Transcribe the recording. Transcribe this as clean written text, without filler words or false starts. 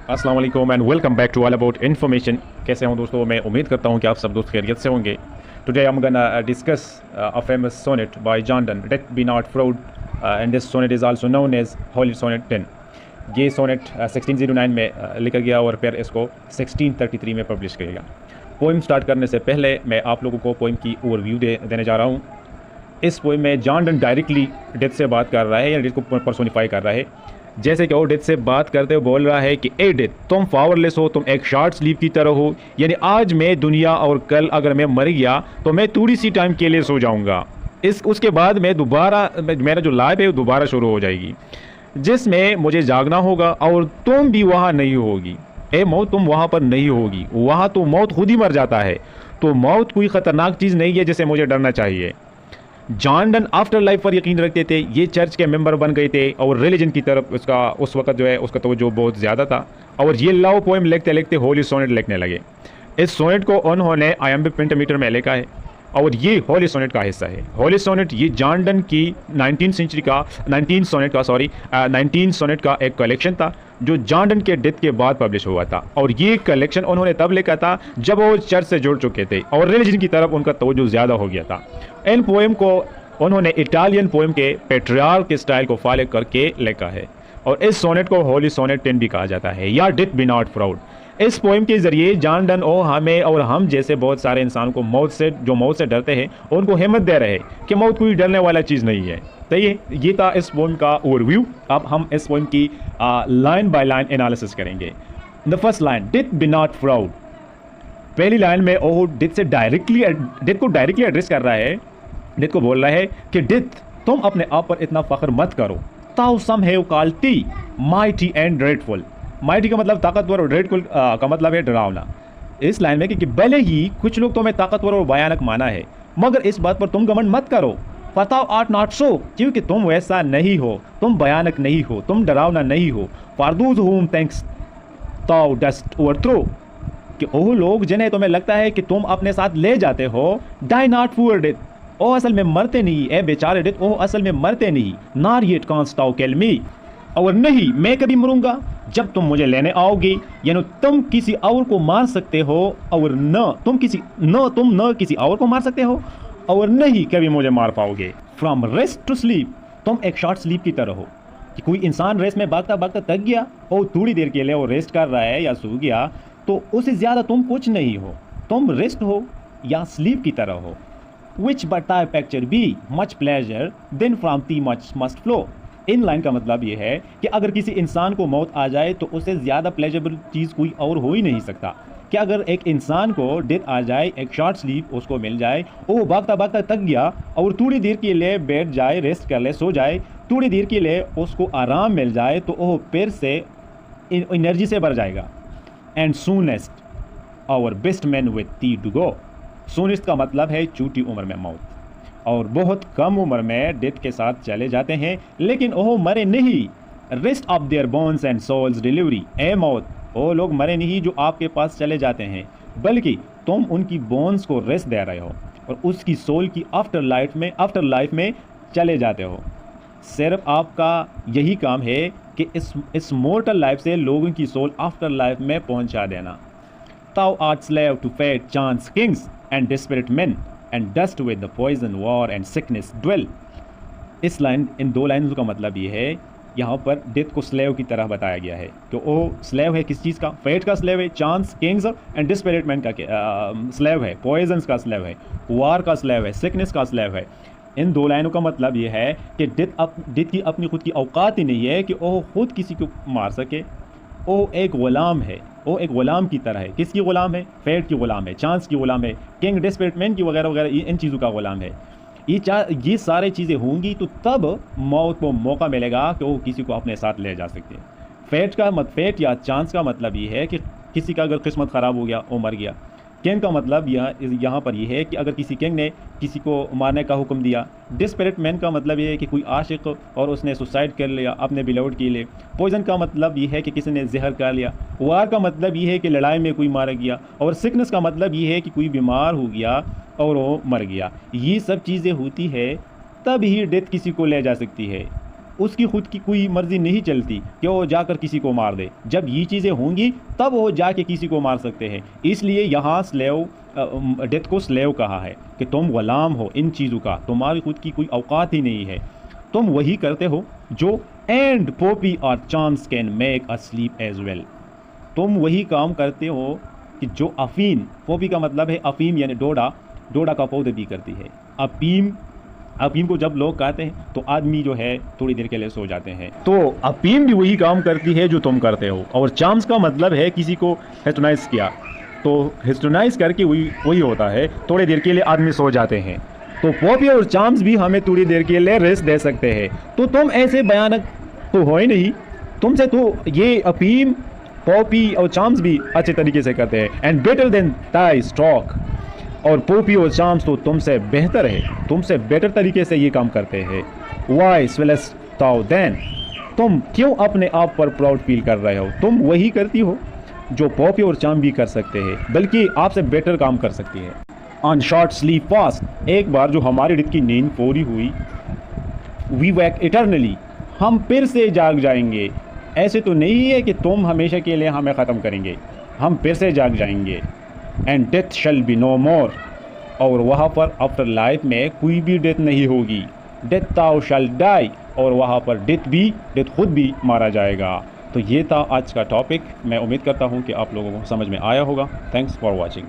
अस्सलाम वालेकुम and welcome back to all about information. कैसे हो दोस्तों? मैं उम्मीद करता हूँ कि आप सब दोस्त खैरियत से होंगे। Today I am gonna discuss a famous sonnet by John Donne, death be not proud, and this sonnet is also known as holy sonnet 10। ये सोनेट 1609 में लिखा गया और फिर इसको 1633 में पब्लिश किया गया। पोइम स्टार्ट करने से पहले मैं आप लोगों को पोइम की ओवरव्यू देने जा रहा हूँ। इस पोइम में जॉन डन डायरेक्टली डेथ से बात कर रहा है या डेथ को पर्सोनिफाई कर रहा है। जैसे कि वो डेथ से बात करते हुए बोल रहा है कि ए डेथ, तुम पावरलेस हो, तुम एक शॉर्ट स्लीप की तरह हो। यानी आज मैं दुनिया और कल अगर मैं मर गया तो मैं थोड़ी सी टाइम के लिए सो जाऊंगा। उसके बाद मैं दोबारा मेरा जो लाइफ है वो दोबारा शुरू हो जाएगी, जिसमें मुझे जागना होगा और तुम भी वहाँ नहीं होगी। ए मौत, तुम वहाँ पर नहीं होगी, वहाँ तो मौत खुद ही मर जाता है। तो मौत कोई ख़तरनाक चीज़ नहीं है जिसे मुझे डरना चाहिए। जॉन डन आफ्टर लाइफ पर यकीन रखते थे। ये चर्च के मेंबर बन गए थे और रिलीजन की तरफ उसका उस वक्त जो है उसका तवज्जो बहुत ज़्यादा था और ये लव पोएम लिखते लिखते होली सोनेट लिखने लगे। इस सोनेट को उन्होंने IMB पेंटामीटर में लिखा है और ये होली सोनेट का हिस्सा है। होली सोनेट ये जॉन डन की 19 सोनेट का एक कलेक्शन था जो जॉन डन के डेथ के बाद पब्लिश हुआ था और ये कलेक्शन उन्होंने तब लिखा था जब वो चर्च से जुड़ चुके थे और रिलीजन की तरफ उनका तवज्जो ज़्यादा हो गया था। इन पोएम को उन्होंने इटालियन पोएम के पेट्रियार्क के स्टाइल को फॉलो करके लिखा है और इस सोनेट को होली सोनेट 10 भी कहा जाता है या डेथ बी नॉट प्राउड। इस पोएम के ज़रिए जॉन डन हमें और हम जैसे बहुत सारे इंसान को मौत से डरते हैं उनको हिम्मत दे रहे हैं कि मौत कोई डरने वाला चीज़ नहीं है। तो ये था इस पोएम का ओवरव्यू। अब हम इस पोएम की लाइन बाय लाइन एनालिसिस करेंगे। The first line, death be not proud. पहली लाइन में वो डेथ को डायरेक्टली एड्रेस कर रहा है। डेथ को बोल रहा है कि डेथ, तुम अपने आप पर इतना फख्र मत करो। Though some have called thee mighty and dreadful. Mighty का मतलब ताकतवर और ड्रेडफुल का मतलब है डरावना। इस लाइन में कि भले ही कुछ लोग तुम्हें ताकतवर और भयानक माना है मगर इस बात पर तुम घमंड मत करो। फताव आर्ट नॉट सो, क्योंकि तुम वैसा नहीं हो, तुम भयानक नहीं हो, तुम डरावना नहीं हो। फारदूज होम थैंक्स ताउ डस्ट ओवरथ्रो, कि वो लोग जिन्हें तुम्हें लगता है कि तुम अपने साथ ले जाते हो। डाई नॉट फूर डेथ, ओ असल में मरते नहीं। ए बेचारे डेथ, ओ असल में मरते नहीं। नॉर येट कांस्ट ताउ किल मी, और नहीं मैं कभी मरूंगा जब तुम मुझे लेने आओगे। यानी तुम किसी और को मार सकते हो और तुम न किसी और को मार सकते हो और नहीं कभी मुझे मार पाओगे। फ्रॉम रेस्ट टू स्लीप, तुम एक शॉर्ट स्लीप की तरह हो कि कोई इंसान रेस में भागता भागता थक गया और थोड़ी देर के लिए वो रेस्ट कर रहा है या सो गया, तो उससे ज़्यादा तुम कुछ नहीं हो। तुम रेस्ट हो या स्लीप की तरह हो। Which but I picture be much pleasure then from thee much must flow. इन लाइन का मतलब ये है कि अगर किसी इंसान को मौत आ जाए तो उससे ज़्यादा प्लेजरेबल चीज़ कोई और हो ही नहीं सकता। कि अगर एक इंसान को डेथ आ जाए, एक शॉर्ट स्लीप उसको मिल जाए, वो भागता भागता थक गया और थोड़ी देर के लिए बैठ जाए, रेस्ट कर ले, सो जाए, थोड़ी देर के लिए उसको आराम मिल जाए तो वो फिर से एनर्जी से भर जाएगा। And soonest our best men with thee do go. Soonest का मतलब है छोटी उम्र में मौत, और बहुत कम उम्र में डेथ के साथ चले जाते हैं लेकिन वो मरे नहीं। Rest of their bones and souls delivery. ए मौत, वो लोग मरे नहीं जो आपके पास चले जाते हैं, बल्कि तुम उनकी बोन्स को रेस्ट दे रहे हो और उसकी सोल की आफ्टर लाइफ में चले जाते हो। सिर्फ आपका यही काम है कि इस मोर्टल लाइफ से लोगों की सोल आफ्टर लाइफ में पहुंचा देना। Thou art slave to fate, chance, kings and desperate men, and dust with the poison, war and sickness dwell। इन दो लाइनों का मतलब ये है, यहाँ पर डेथ को स्लेव की तरह बताया गया है कि वो स्लेव है किस चीज़ का? फेट का स्लेव है, chance, Kings and disparate man का स्लेव है, पॉइजन्स का स्लेव है, वार का स्लेव है, सिकनेस का स्लेव है। इन दो लाइनों का मतलब ये है कि डेथ की अपनी खुद की औकात ही नहीं है कि वो खुद किसी को मार सके। वो एक ग़ुलाम है, वो एक ग़ुलाम की तरह है। किसकी ग़ुलाम है? फेट की ग़ुलाम है, चांस की ग़ुलाम है, किंग, डिस्पेरेट मैन की वगैरह वगैरह, इन चीज़ों का ग़ुलाम है। ये सारी चीज़ें होंगी तो तब मौत को मौका मिलेगा कि वो किसी को अपने साथ ले जा सकते हैं। फेट या चांस का मतलब ये है कि किसी का अगर किस्मत ख़राब हो गया, वो मर गया। किंग का मतलब यहाँ पर यह है कि अगर किसी किंग ने किसी को मारने का हुक्म दिया। डिस्पेरेट मैन का मतलब ये है कि कोई आशिक और उसने सुसाइड कर लिया अपने बिलवड के लिए। पॉइजन का मतलब ये है कि किसी ने जहर कर लिया। वार का मतलब ये है कि लड़ाई में कोई मारा गया। और सिकनेस का मतलब ये है कि कोई बीमार हो गया और वो मर गया। ये सब चीज़ें होती है तब ही डेथ किसी को ले जा सकती है। उसकी खुद की कोई मर्ज़ी नहीं चलती कि वो जाकर किसी को मार दे। जब ये चीज़ें होंगी तब वो जाके किसी को मार सकते हैं। इसलिए यहाँ डेथ को स्लेव कहा है कि तुम ग़ुलाम हो इन चीज़ों का, तुम्हारी खुद की कोई औकात ही नहीं है। तुम वही करते हो जो and poppy or charms can make us sleep as well. तुम वही काम करते हो कि जो अफ़ीम, पॉपी का मतलब है अफ़ीम यानी डोडा का पौधे भी करती है। अफ़ीम को जब लोग कहते हैं तो आदमी जो है थोड़ी देर के लिए सो जाते हैं। तो अफ़ीम भी वही काम करती है जो तुम करते हो। और चार्म्स का मतलब है किसी को हिस्टोनाइज किया, तो हिस्टोनाइज करके वही होता है थोड़ी देर के लिए आदमी सो जाते हैं। तो पॉपी और चार्म्स भी हमें थोड़ी देर के लिए रेस्ट दे सकते हैं। तो तुम ऐसे भयानक तो हो ही नहीं, तुमसे तो ये अफ़ीम, पॉपी और चार्म्स भी अच्छे तरीके से करते हैं। एंड बेटर देन ताई स्टॉक, और पॉपी और चार्म्स तो तुमसे बेहतर है, तुमसे बेटर तरीके से ये काम करते हैं। वाई स्वेलेस ताओ देन, तुम क्यों अपने आप पर प्राउड फील कर रहे हो? तुम वही करती हो जो पॉपी और चार्म भी कर सकते हैं, बल्कि आपसे बेटर काम कर सकती है। ऑन शॉर्ट स्लीप फास्ट, एक बार जो हमारी रात की नींद पूरी हुई, वी वेक इटर्नली, हम फिर से जाग जाएंगे। ऐसे तो नहीं है कि तुम हमेशा के लिए हमें ख़त्म करेंगे, हम फिर से जाग जाएंगे। And death shall be no more, और वहाँ पर आफ्टर लाइफ में कोई भी डेथ नहीं होगी। डेथ ताउ शैल डाई, और वहाँ पर डेथ खुद भी मारा जाएगा। तो ये था आज का टॉपिक। मैं उम्मीद करता हूँ कि आप लोगों को समझ में आया होगा। Thanks for watching.